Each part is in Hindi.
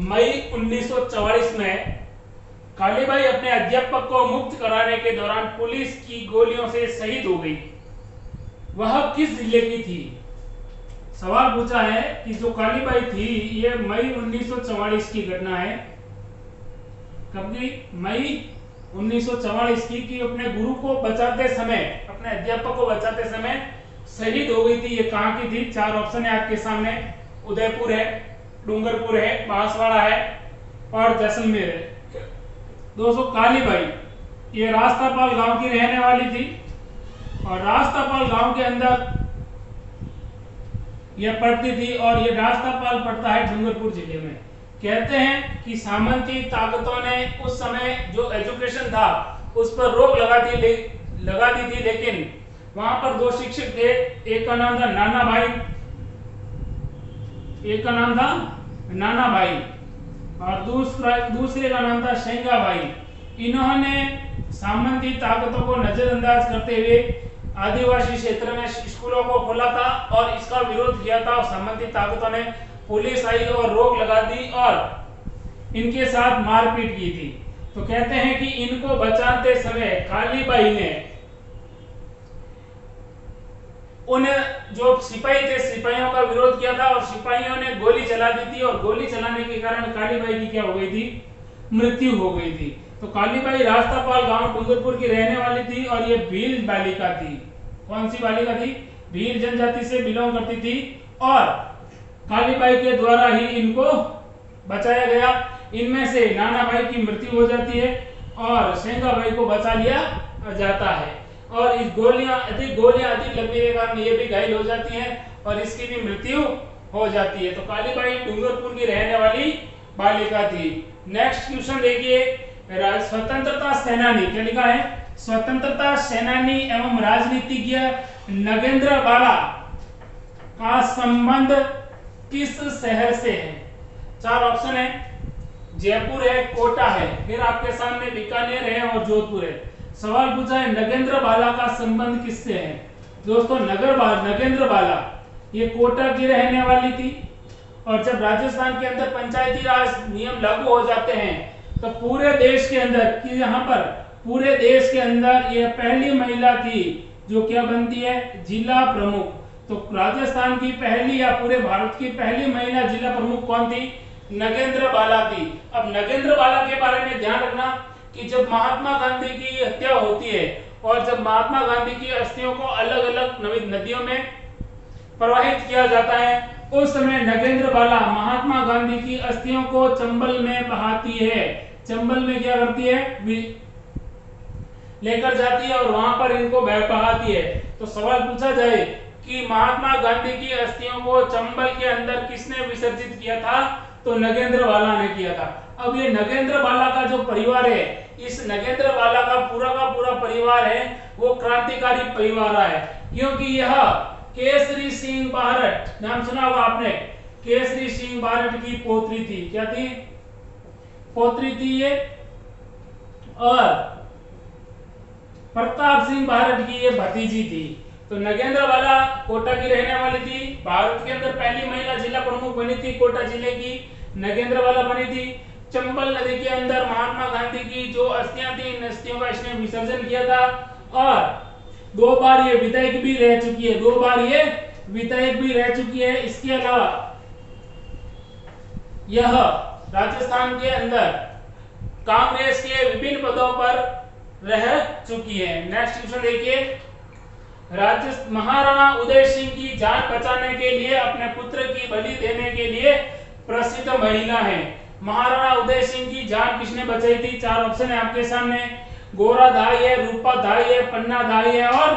मई 1944 में कालीबाई अपने अध्यापक को मुक्त कराने के दौरान पुलिस की गोलियों से शहीद हो गई। वह किस जिले की थी? सवाल पूछा है कि जो कालीबाई थी ये मई 1944 की घटना है। कब की? मई 1944 की, कि अपने गुरु को बचाते समय, अपने अध्यापक को बचाते समय शहीद हो गई थी। ये कहां की थी? चार ऑप्शन है आपके सामने। उदयपुर है, डूंगरपुर है, बांसवाड़ा है और जैसलमेर है। दोस्तों कालीबाई ये रास्तापाल गांव की रहने वाली थी और रास्तापाल गांव के अंदर यह पढ़ती थी और ये रास्तापाल पड़ता है डूंगरपुर जिले में। कहते हैं कि सामंती ताकतों ने उस समय जो एजुकेशन था उस पर रोक लगा दी थी, लेकिन वहां पर दो शिक्षक थे, एक का नाम था नाना भाई, एक का नाम था नाना भाई और दूसरे का नाम था शेंगा भाई। इन्होंने सामंती ताकतों को नजरअंदाज करते हुए आदिवासी क्षेत्र में स्कूलों को खोला था और इसका विरोध किया था और सामंती ताकतों ने पुलिस आई और रोक लगा दी और इनके साथ मारपीट की थी। तो कहते हैं कि इनको बचाते समय कालीबाई ने उन जो सिपाही थे सिपाहियों का विरोध किया था और सिपाहियों ने गोली चला दी थी और गोली चलाने के कारण कालीबाई की क्या हो गई थी? मृत्यु हो गई थी। तो कालीबाई रास्तापाल गांव डूंगरपुर की रहने वाली थी और ये भील बालिका थी। कौन सी बालिका थी? भील जनजाति से बिलोंग करती थी और कालीबाई के द्वारा ही इनको बचाया गया। इनमें से नाना भाई की मृत्यु हो जाती है और शेंगा भाई को बचा लिया जाता है और इस गोलियां अधिक लगने के कारण ये भी घायल हो जाती हैं और इसकी भी मृत्यु हो जाती है। तो कालीबाई डूंगरपुर की रहने वाली बालिका थी। नेक्स्ट क्वेश्चन देखिए, स्वतंत्रता सेनानी, क्या लिखा है? स्वतंत्रता सेनानी एवं राजनीतिज्ञ नगेंद्र बाला का संबंध किस शहर से है? चार ऑप्शन है, जयपुर है, कोटा है, फिर आपके सामने बीकानेर है और जोधपुर है। सवाल पूछा है नगेंद्र बाला का संबंध किससे है? दोस्तों नगेंद्र बाला ये कोटा की रहने वाली थी और जब राजस्थान के अंदर पंचायती राज नियम लागू हो जाते हैं तो पूरे देश के अंदर कि यहाँ पर पूरे देश के अंदर ये पहली महिला थी जो क्या बनती है? जिला प्रमुख। तो राजस्थान की पहली या पूरे भारत की पहली महिला जिला प्रमुख कौन थी? नगेंद्र बाला थी। अब नगेंद्र बाला के बारे में ध्यान रखना कि जब महात्मा गांधी की हत्या होती है और जब महात्मा गांधी की अस्थियों को अलग अलग नदियों में प्रवाहित किया जाता है उस समय नगेंद्र बाला महात्मा गांधी की अस्थियों को चंबल में बहाती है। चंबल में क्या करती है? लेकर जाती है और वहां पर इनको बहाती है। तो सवाल पूछा जाए कि महात्मा गांधी की अस्थियों को चंबल के अंदर किसने विसर्जित किया था? तो नगेंद्र बाला ने किया था। अब ये नगेंद्र बाला का जो परिवार है, इस नगेंद्र बाला का पूरा परिवार है वो क्रांतिकारी परिवार है, क्योंकि यह केसरी सिंह बारट, नाम सुना होगा आपने, केसरी सिंह बारट की पोत्री थी। क्या थी? पोत्री थी ये। और प्रताप सिंह बारट की ये भतीजी थी। तो नगेंद्र बाला कोटा की रहने वाली थी, भारत के अंदर पहली महिला जिला प्रमुख बनी थी, कोटा जिले की नगेंद्र बाला बनी थी। चंबल नदी के अंदर महात्मा गांधी की जो अस्थियां थी इन अस्थियों का इसने विसर्जन किया था और 2 बार ये विधायक भी रह चुकी है, 2 बार ये विधायक भी रह चुकी है। इसके अलावा यह राजस्थान के अंदर कांग्रेस के विभिन्न पदों पर रह चुकी है। नेक्स्ट क्वेश्चन देखिए, महाराणा उदय सिंह की जान बचाने के लिए अपने पुत्र की बलि देने के लिए प्रसिद्ध महिला है। महाराणा उदय सिंह की जान किसने बचाई थी? 4 ऑप्शन है आपके सामने। गोरा धाई है, रूपा धाई है, पन्ना धाई है और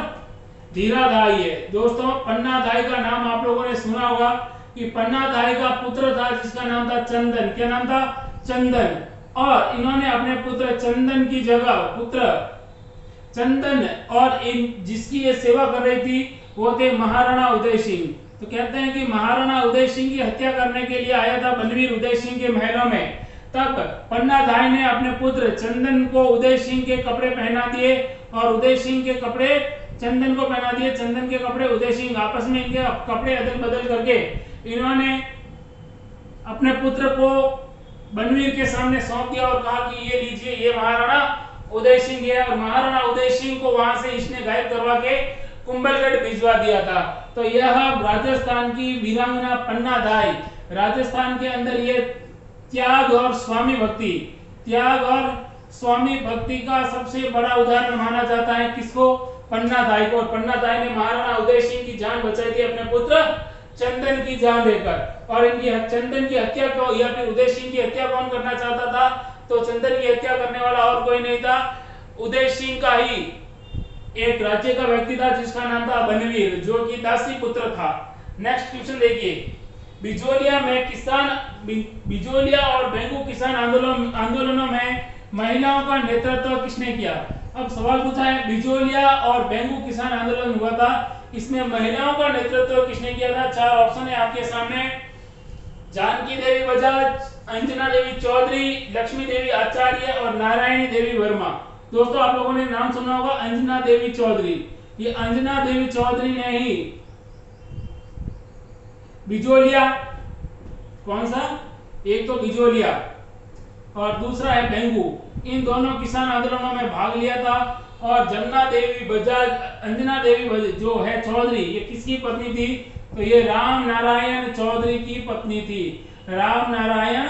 धीरा धाई है। दोस्तों पन्ना धाई का नाम आप लोगों ने सुना होगा कि पन्ना धाई का पुत्र था जिसका नाम था चंदन। क्या नाम था? चंदन। और इन्होंने अपने पुत्र चंदन की जगह पुत्र चंदन और इन जिसकी ये सेवा कर रही थी वो थे महाराणा उदय सिंह। तो कहते हैं कि महाराणा उदय सिंह की हत्या करने के लिए आया था बलवीर उदय सिंह के महलों में। तब पन्ना धाई ने अपने पुत्र चंदन को उदय सिंह के कपड़े पहना दिए और उदय सिंह के कपड़े चंदन को पहना दिए, चंदन के कपड़े उदय सिंह, आपस में इनके कपड़े अदल बदल करके इन्होंने अपने पुत्र को बनवीर के सामने सौंप दिया और कहा कि ये लीजिए, ये महाराणा उदय सिंह है। और महाराणा उदय सिंह को वहां से इसने गायब करवा के कुंभलगढ़ भिजवा दिया था। तो यह राजस्थान की वीरांगना पन्ना दाई, राजस्थान के अंदर ये त्याग और स्वामी भक्ति का सबसे बड़ा उदाहरण माना जाता है। किसको? पन्ना दाई को। और पन्ना दाई ने महाराणा उदय सिंह की जान बचाई थी अपने पुत्र चंदन की जान देकर। और इनकी चंदन की हत्या को या फिर उदय सिंह की हत्या कौन करना चाहता था? तो चंदन की हत्या करने वाला और कोई नहीं था, उदय सिंह का ही एक राज्य का व्यक्ति था जिसका नाम था बनवीर, जो कि दासी पुत्र था। नेक्स्ट क्वेश्चन देखिए, बिजोलिया और बेंगू किसान आंदोलनों में महिलाओं का नेतृत्व किसने किया? अब सवाल पूछा है, बिजोलिया और बेंगू किसान आंदोलन हुआ था, इसमें महिलाओं का नेतृत्व किसने किया था? 4 ऑप्शन है आपके सामने। जानकी देवी बजाज, अंजना देवी चौधरी, लक्ष्मी देवी आचार्य और नारायणी देवी वर्मा। दोस्तों आप लोगों ने नाम सुना होगा अंजना देवी चौधरी। ये अंजना देवी चौधरी ने ही बिजोलिया, कौन सा? एक तो बिजोलिया और दूसरा है बेंगू, इन दोनों किसान आंदोलनों में भाग लिया था। और जमुना देवी बजाज, अंजना देवी जो है चौधरी, ये किसकी पत्नी थी? तो ये राम नारायण चौधरी की पत्नी थी। राम नारायण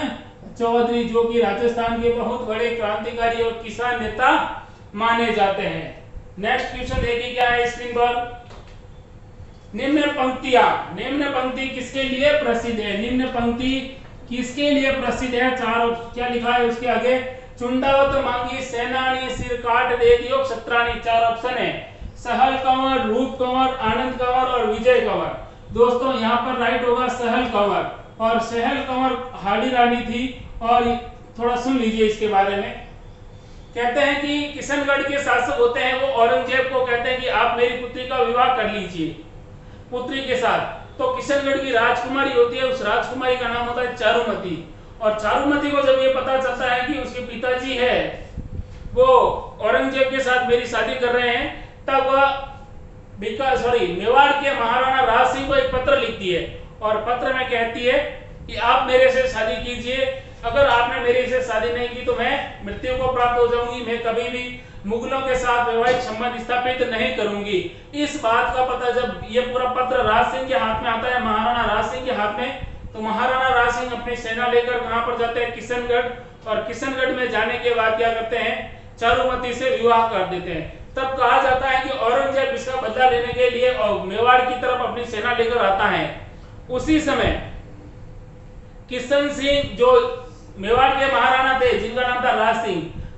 चौधरी, जो कि राजस्थान के बहुत बड़े क्रांतिकारी और किसान नेता माने जाते हैं। नेक्स्ट क्वेश्चन देखिए क्या है स्क्रीन पर। निम्न पंक्ति किसके लिए प्रसिद्ध है? निम्न पंक्ति किसके लिए प्रसिद्ध है? 4 क्या लिखा है उसके आगे? चुंडावत मांगी सेनानी सिर काट दे दियो क्षत्राणी। 4 ऑप्शन है, सहल कंवर, रूप कंवर, आनंद कंवर और विजय कंवर। दोस्तों यहाँ पर राइट होगा सहल कंवर। और सहल कंवर हाड़ी रानी थी। और थोड़ा सुन लीजिए इसके बारे में। कहते हैं कि किशनगढ़ के शासक होते हैं वो औरंगजेब को कहते हैं कि आप मेरी पुत्री का विवाह कर लीजिए पुत्री के साथ। तो किशनगढ़ की राजकुमारी होती है, उस राजकुमारी का नाम होता है चारुमती। और चारुमती को जब ये पता चलता है कि उसके पिताजी है वो औरंगजेब के साथ मेरी शादी कर रहे हैं, तब वह मेवाड़ के महाराणा राज सिंह को एक पत्र लिखती है। और पत्र में कहती है कि आप मेरे से शादी कीजिए, अगर आपने मेरे से शादी नहीं की तो मैं मृत्यु को प्राप्त हो जाऊंगी, मैं कभी भी मुगलों के साथ वैवाहिक संबंध स्थापित नहीं करूंगी। इस बात का पता जब ये पूरा पत्र राज सिंह के हाथ में आता है, महाराणा राज सिंह के हाथ में, तो महाराणा राज सिंह अपनी सेना लेकर कहां पर जाते हैं? किशनगढ़। और किशनगढ़ में जाने के बाद क्या करते हैं? चारुमती से विवाह कर देते हैं। तब कहा जाता है कि औरंगजेब इसका बदला लेने के लिए और मेवाड़ की तरफ अपनी सेना लेकर आता है। उसी समय किशन सिंह जो मेवाड़ के महाराणा थे जिनका नाम था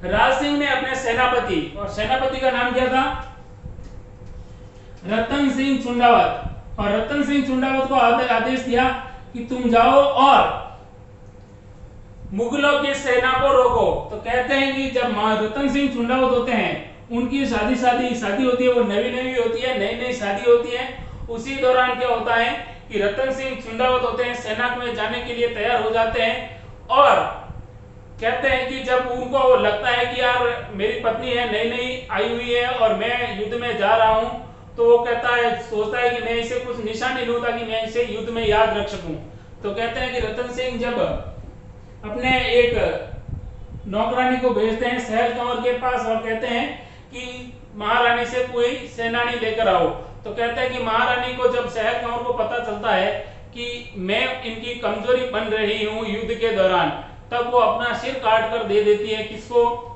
राज सिंह ने अपने सेनापति, और सेनापति का नाम क्या था? रतन सिंह चुंडावत। और रतन सिंह चुंडावत को आदेश दिया कि तुम जाओ और मुगलों की सेना को रोको। तो कहते हैं कि जब रतन सिंह चुंडावत होते हैं, उनकी शादी होती है, वो नई होती है, नई शादी होती है। उसी दौरान क्या होता है कि रतन सिंह चुंडावत होते हैं, सेना में जाने के लिए तैयार हो जाते हैं। और कहते हैं कि जब उनको लगता है कि यार मेरी पत्नी है, नई आई हुई है और मैं युद्ध में जा रहा हूं, तो वो सोचता है कि मैं इसे कुछ निशानी लूं ताकि मैं इसे युद्ध में याद रख सकूं। तो कहते हैं कि रतन सिंह जब अपने एक नौकरानी को भेजते हैं सहल कंवर के पास और कहते हैं कि महारानी से कोई सेनानी लेकर आओ। तो कहते हैं कि महारानी को जब सहल कंवर को पता चलता है कि मैं इनकी कमजोरी बन रही हूं युद्ध के दौरान, तब वो अपना सिर काट कर दे देती है। किसको?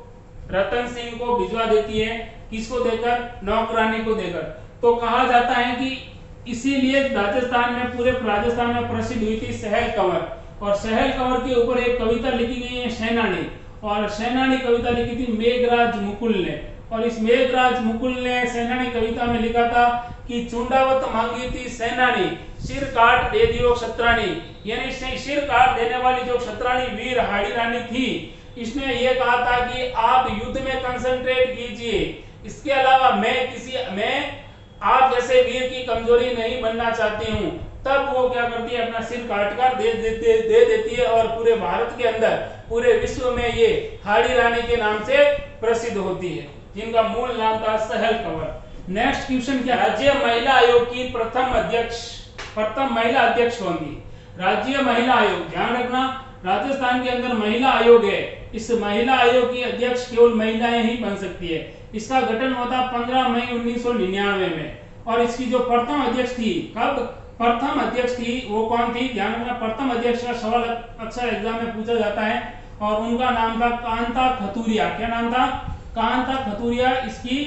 रतन सिंह को भिजवा देती है। किसको देकर? नौकरानी को देकर। तो कहा जाता है कि इसीलिए राजस्थान में, पूरे राजस्थान में प्रसिद्ध हुई थी सहल कंवर। और सहल कंवर के ऊपर एक कविता लिखी गई है सेनानी, और सेनानी कविता लिखी थी मेघराज मुकुल ने। और इस मेघराज मुकुल ने सेनानी कविता में लिखा था कि चुंडावत मांगी थी सेनानी, सिर काट दे दियो क्षत्राणी। यानी सिर काट देने वाली जो क्षत्राणी वीर हाड़ी रानी थी, इसने ये कहा था कि आप युद्ध में कंसंट्रेट कीजिए, इसके अलावा मैं आप जैसे वीर की कमजोरी नहीं बनना चाहती हूँ। तब वो क्या करती है? अपना सिर काटकर दे देती है। और पूरे भारत के अंदर, पूरे विश्व में ये हाड़ी रानी के नाम से प्रसिद्ध होती है, जिनका मूल नाम था सहल कंवर। नेक्स्ट क्वेश्चन क्या? राज्य महिला आयोग की प्रथम महिला अध्यक्ष कौन थी? राज्य महिला आयोग, ध्यान रखना, राजस्थान के अंदर महिला आयोग है, इस महिला आयोग की अध्यक्ष केवल महिलाएं ही बन सकती है। इसका गठन हुआ था 15 मई 1999 में। और इसकी जो प्रथम अध्यक्ष थी, कब प्रथम अध्यक्ष थी वो कौन थी, ध्यान रखना, प्रथम अध्यक्ष का सवाल अक्सर एग्जाम में पूछा जाता है, और उनका नाम था कांता खतूरिया। क्या नाम था? कांता खतूरिया इसकी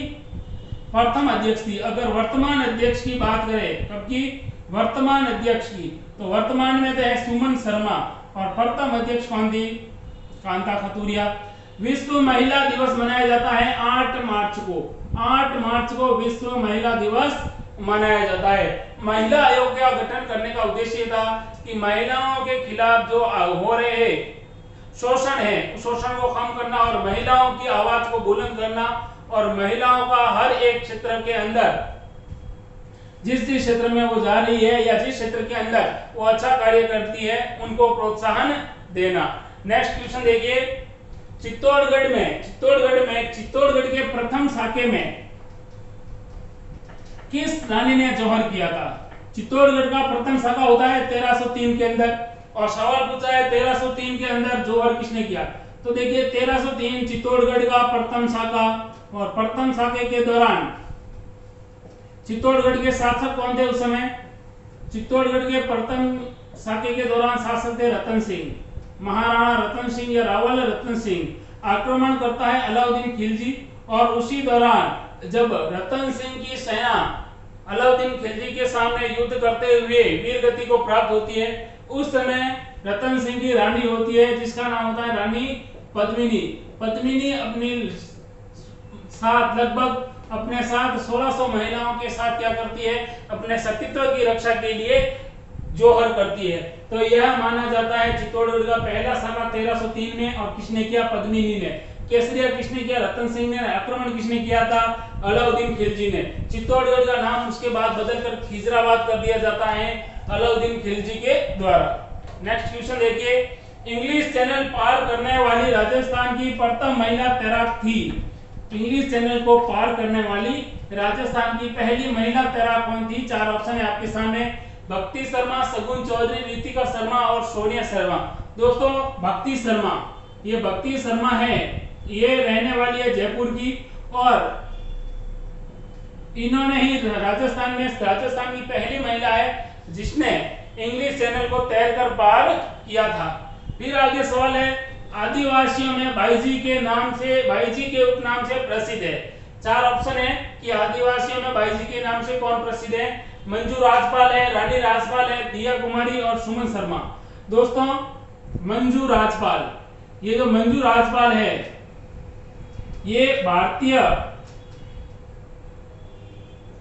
प्रथम अध्यक्ष थी। अगर वर्तमान अध्यक्ष की बात करें, कब की? वर्तमान अध्यक्ष की, तो वर्तमान में तो है सुमन शर्मा, और प्रथम अध्यक्ष कौन थी? कांता खतूरिया। विश्व महिला दिवस मनाया जाता है 8 मार्च को। 8 मार्च को विश्व महिला दिवस मनाया जाता है। महिला आयोग का गठन करने का उद्देश्य था कि महिलाओं के खिलाफ जो हो रहे शोषण है, शोषण को कम करना और महिलाओं की आवाज को बुलंद करना, और महिलाओं का हर एक क्षेत्र के अंदर जिस क्षेत्र में वो जा रही है या जिस क्षेत्र के अंदर वो अच्छा कार्य करती है उनको प्रोत्साहन देना। नेक्स्ट क्वेश्चन देखिए, चित्तौड़गढ़ के प्रथम साके में किस रानी ने जौहर किया था? चित्तौड़गढ़ का प्रथम साका होता है 1303 के अंदर, और सवाल पूछा है 1303 के अंदर जौहर किसने किया? तो देखिए 1303 चित्तौड़गढ़ का प्रथम साका, और प्रथम साके के दौरान चित्तौड़गढ़ के शासक कौन थे उस समय? चित्तौड़गढ़ के प्रथम साके के दौरान शासक थे रतन सिंह, महाराणा रतन सिंह या रावल रतन सिंह। आक्रमण करता है अलाउद्दीन खिलजी, और उसी दौरान जब रतन सिंह की सेना अलाउद्दीन खिलजी के सामने युद्ध करते हुए वीर गति को प्राप्त होती है, उस समय रतन सिंह की रानी होती है जिसका नाम होता है रानी पद्मिनी। पद्मिनी अपने साथ 1600 महिलाओं के साथ क्या करती है? अपने सतीत्व की रक्षा के लिए जौहर करती है। तो यह माना जाता है चित्तौड़गढ़ का पहला साका 1303 में, और किसने किया? पद्मिनी ने। केसरिया किसने किया? रतन सिंह ने। आक्रमण किसने किया था? अलाउद्दीन खिलजी ने। चित्तौड़गढ़ का नाम उसके बाद बदलकर खिजराबाद कर दिया जाता है अलाउद्दीन खिलजी के द्वारा। नेक्स्ट क्वेश्चन देखिए, इंग्लिश चैनल पार करने वाली राजस्थान की प्रथम महिला तैराक थी। इंग्लिश चैनल को पार करने वाली राजस्थान की पहली महिला तैराक कौन थी? 4 ऑप्शन है आपके सामने, भक्ति शर्मा, सगुन चौधरी, रितिका शर्मा और सोनिया शर्मा। दोस्तों भक्ति शर्मा, ये भक्ति शर्मा है, ये रहने वाली है जयपुर की, और इन्होंने ही राजस्थान की पहली महिला है जिसने इंग्लिश चैनल को तैरकर पार किया था। फिर आगे सवाल है, आदिवासियों में भाईजी के उपनाम से प्रसिद्ध है। 4 ऑप्शन है कि आदिवासियों में भाईजी के नाम से कौन प्रसिद्ध है? मंजू राजपाल है, रानी राजपाल है, दिया कुमारी और सुमन शर्मा। दोस्तों मंजू राजपाल, ये जो मंजू राजपाल है ये भारतीय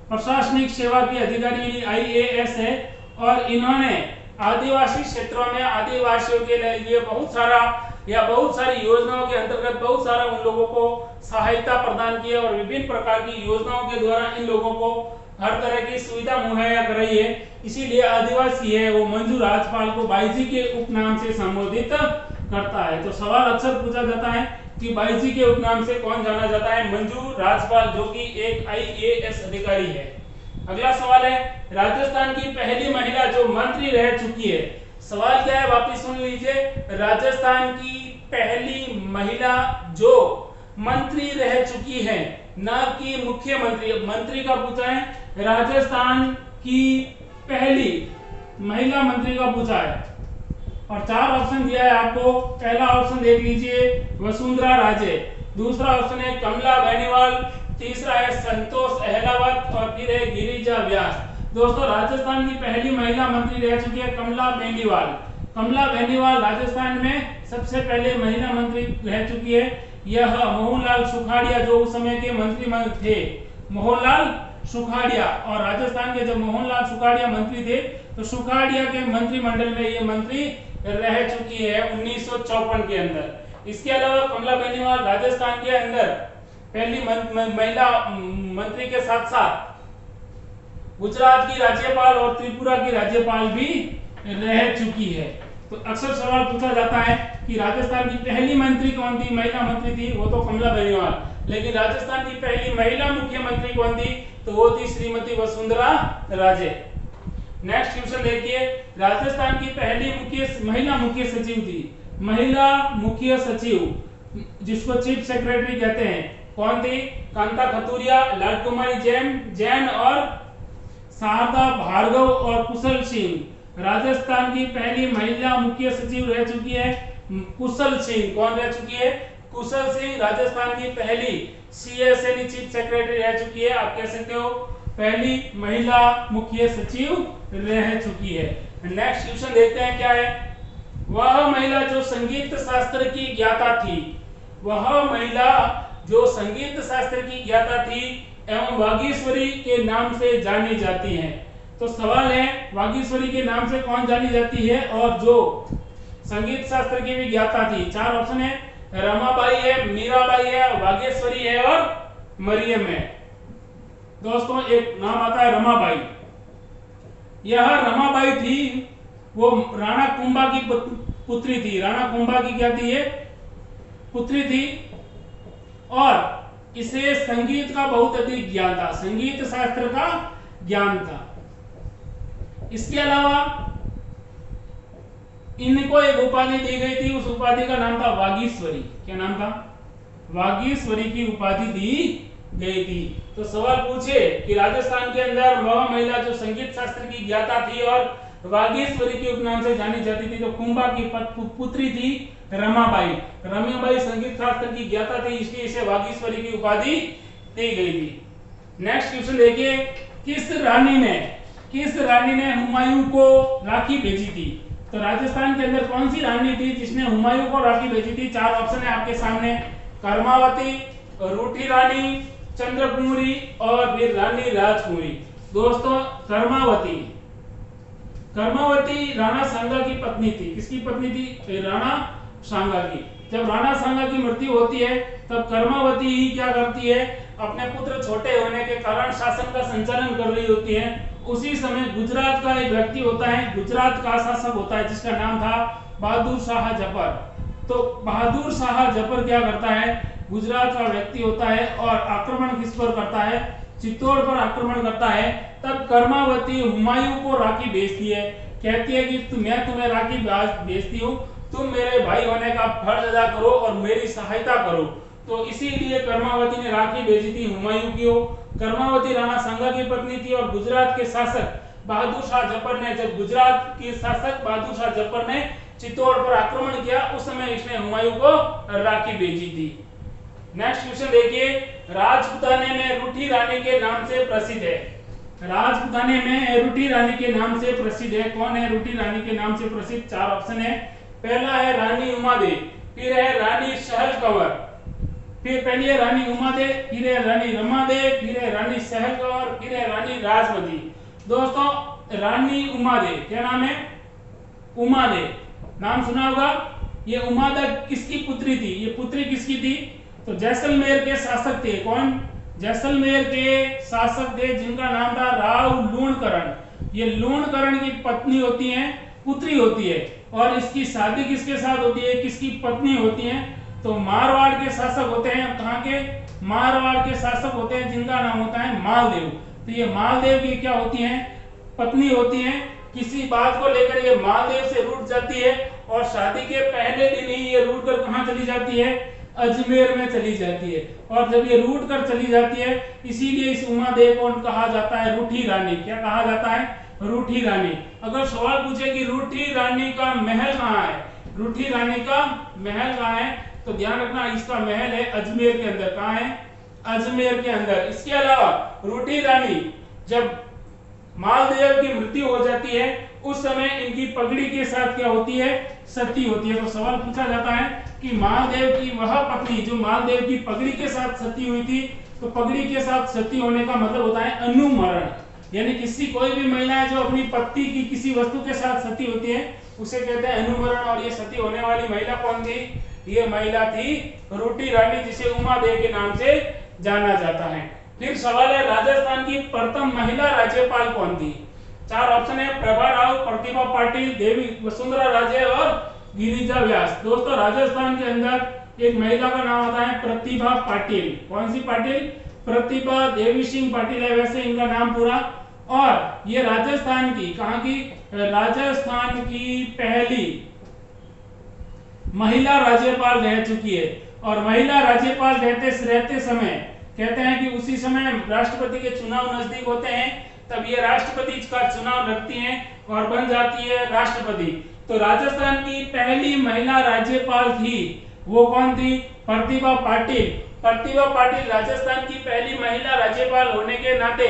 प्रशासनिक सेवा की अधिकारी IAS है, और इन्होंने आदिवासी क्षेत्रों में आदिवासियों के लिए बहुत सारी योजनाओं के अंतर्गत बहुत सारा उन लोगों को सहायता प्रदान की है, और विभिन्न प्रकार की योजनाओं के द्वारा इन लोगों को हर तरह की सुविधा मुहैया कराई है। इसीलिए आदिवासी है वो मंजू राजपाल को बाईजी के उपनाम से संबोधित करता है। तो सवाल अक्सर पूछा जाता है कि बाईजी के उपनाम से कौन जाना जाता है? मंजू राजपाल, जो कि एक IAS अधिकारी है। अगला सवाल है, राजस्थान की पहली महिला जो मंत्री रह चुकी है। सवाल क्या है वापिस सुन लीजिए, राजस्थान की पहली महिला जो मंत्री रह चुकी है, ना कि मुख्यमंत्री। मंत्री का पूछा है, राजस्थान की पहली महिला मंत्री का पूछा है, और 4 ऑप्शन दिया है आपको। पहला ऑप्शन देख लीजिए, वसुंधरा राजे। दूसरा ऑप्शन है कमला बेनीवाल, तीसरा है संतोष अहलावत, और फिर है गिरिजा व्यास। दोस्तों राजस्थान की पहली महिला मंत्री रह चुकी है कमला बेनीवाल। कमला बेनीवाल राजस्थान में सबसे पहले महिला मंत्री रह चुकी है। यह मोहनलाल सुखाड़िया जो उस समय के मंत्री थे, मोहनलाल सुखाड़िया, और राजस्थान के जब मोहनलाल सुखाड़िया मंत्री थे तो सुखाड़िया के मंत्रिमंडल में ये मंत्री रह चुकी है 1954 के अंदर। इसके अलावा कमला बेनीवाल राजस्थान के अंदर पहली महिला मंत्री के साथ साथ गुजरात की राज्यपाल और त्रिपुरा की राज्यपाल भी रह चुकी है। तो अक्सर सवाल पूछा जाता है कि राजस्थान की पहली मंत्री कौन थी, महिला मंत्री थी, वो तो कमला बेनीवाल, लेकिन राजस्थान की पहली महिला मुख्यमंत्री कौन थी, तो वो थी श्रीमती वसुंधरा राजे। नेक्स्ट क्वेश्चन देखिए, राजस्थान की पहली महिला मुख्य सचिव थी। महिला मुख्य सचिव जिसको चीफ सेक्रेटरी कहते हैं कौन थी? कांता खतूरिया, लाल कुमारी जैन और शारदा भार्गव और कुशल सिंह। राजस्थान की पहली महिला मुख्य सचिव रह चुकी है कुशल सिंह। कौन रह चुकी है? कुशल सिंह राजस्थान की पहली सीएस यानी चीफ सेक्रेटरी रह चुकी है। आप कह सकते हो पहली महिला मुख्य सचिव रह चुकी है। नेक्स्ट क्वेश्चन देखते हैं क्या है। वह महिला जो संगीत शास्त्र की ज्ञाता थी, वह महिला जो संगीत शास्त्र की ज्ञाता थी एवं वागीश्वरी के नाम से जानी जाती है। तो सवाल है वागीश्वरी के नाम से कौन जानी जाती है और जो संगीत शास्त्र की भी ज्ञाता थी? चार ऑप्शन है, रमाबाई है, मीराबाई है, वागेश्वरी है और मरियम है। दोस्तों एक नाम आता है रमाबाई। यह रमाबाई थी वो राणा कुंभा की पुत्री थी। राणा कुंभा की क्या थी? ये पुत्री थी और इसे संगीत का बहुत अधिक ज्ञान था, संगीत शास्त्र का ज्ञान था। इसके अलावा इनको एक उपाधि दी गई थी, उस उपाधि का नाम था वागीश्वरी। क्या नाम था? वागीश्वरी की उपाधि दी गई थी। तो सवाल पूछे कि राजस्थान के अंदर वह महिला जो संगीत शास्त्र की ज्ञाता थी और वागीश्वरी के उपनाम से जानी जाती थी, तो कुंभा की पुत्री थी रमाबाई। रमाबाई संगीत शास्त्र की ज्ञाता थी, इसलिए इसे वागीश्वरी की उपाधि दी गई थी। नेक्स्ट क्वेश्चन देखिए, किस रानी ने हुमायूं को राखी भेजी थी? तो राजस्थान के अंदर कौन सी रानी थी जिसने हुमायूं को राखी भेजी थी? चार ऑप्शन है आपके सामने, कर्मावती, रूठी रानी, चंद्रकुमारी और फिर रानी राजकुमारी। दोस्तों कर्मावती राणा सांगा की पत्नी थी। किसकी पत्नी थी? राणा सांगा की। जब राणा सांगा की मृत्यु होती है तब कर्मावती ही क्या करती है? अपने पुत्र छोटे होने के कारण शासन का संचालन कर रही होती है। उसी समय गुजरात का एक व्यक्ति होता है, गुजरात का शासक होता है जिसका नाम था बहादुर शाह जफर। तो बहादुर शाह जफर क्या करता है? गुजरात का व्यक्ति होता है और आक्रमण किस पर करता है? चित्तौड़ पर आक्रमण करता है। तब कर्मावती हुमायूं को राखी भेजती है, कहती है कि मैं तुम्हें राखी भेजती हूँ, तुम मेरे भाई होने का फर्ज अदा करो और मेरी सहायता करो। तो इसीलिए कर्मावती ने राखी भेजी थी हुमायूं की। कर्मावती राणा सांगा की पत्नी थी और गुजरात के शासक बहादुर शाह जफर ने, जब गुजरात के शासक बहादुर शाह जफर ने चित्तौड़ पर आक्रमण किया उस समय इसने हुमायूं को राखी भेजी थी। नेक्स्ट क्वेश्चन देखिए, राजपुताने में रूठी रानी के नाम से प्रसिद्ध है। राजपुताने में रूठी रानी के नाम से प्रसिद्ध है। कौन है रूठी रानी के नाम से प्रसिद्ध? चार ऑप्शन है। पहला है रानी उमादेव, फिर है रानी सहल कंवर, फिर पहली है रानी उमादेव, फिर है रानी रमादेव, फिर है रानी सहल कंवर, फिर है रानी राजमती। दोस्तों रानी उमादेव, क्या नाम है? उमादेव नाम सुना होगा। ये उमादेव किसकी पुत्री थी? ये पुत्री किसकी थी? तो जैसलमेर के शासक थे। कौन? जैसलमेर के शासक थे जिनका नाम था राव लूणकरण। ये लूणकरण की पत्नी होती है, पुत्री होती है और इसकी शादी किसके साथ होती है? किसकी पत्नी होती है? तो मारवाड़ के शासक होते हैं। कहां के? मारवाड़ के शासक होते हैं जिनका नाम होता है मालदेव। तो ये मालदेव की क्या होती है? पत्नी होती है। किसी बात को लेकर ये मालदेव से रूठ जाती है और शादी के पहले दिन ही ये रूठ कर कहां चली जाती है? अजमेर में चली जाती है। और जब ये रूठ कर चली जाती है इसीलिए इस उमादेव को कहा जाता है रूठी रानी। क्या कहा जाता है? रूठी रानी। अगर सवाल पूछे कि रूठी रानी का महल कहाँ है, रूठी रानी का महल कहाँ है, तो ध्यान रखना इसका महल है अजमेर के अंदर। कहाँ है? अजमेर के अंदर। इसके अलावा रूठी रानी जब मालदेव की मृत्यु हो जाती है उस समय इनकी पगड़ी के साथ क्या होती है? सती होती है। तो सवाल पूछा जाता है कि मालदेव की वह पत्नी जो मालदेव की पगड़ी के साथ सती हुई थी, तो पगड़ी के साथ सती होने का मतलब होता है अनुमरण, यानी किसी कोई भी महिला है जो अपनी पति की किसी वस्तु के साथ सती होती है उसे कहते हैं अनुमरण। और ये सती होने वाली महिला कौन थी? ये महिला थी रूठी रानी जिसे उमादेव के नाम से जाना जाता है। फिर सवाल है राजस्थान की प्रथम महिला राज्यपाल कौन थी? चार ऑप्शन है, प्रभा राव, प्रतिभा पाटिल, देवी वसुंधरा राजे और गिरिजा व्यास। दोस्तों राजस्थान के अंदर एक महिला का नाम आता है प्रतिभा पाटिल। कौन सी पाटिल? प्रतिभा देवी सिंह पाटिल है वैसे इनका नाम पूरा। और ये राजस्थान की, कहां की? राजस्थान की महिला राज्यपाल रह चुकी है। और महिला राज्यपाल रहते समय कहते हैं कि उसी समय राष्ट्रपति के चुनाव नजदीक होते हैं, तब ये राष्ट्रपति का चुनाव लड़ती हैं और बन जाती है राष्ट्रपति। तो राजस्थान की पहली महिला राज्यपाल थी, वो कौन थी? प्रतिभा पाटिल। प्रतिभा पाटिल राजस्थान की पहली महिला राज्यपाल होने के नाते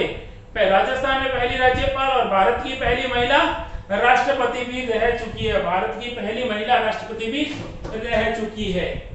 राजस्थान में पहली राज्यपाल और भारत की पहली महिला राष्ट्रपति भी रह चुकी है। भारत की पहली महिला राष्ट्रपति भी रह चुकी है।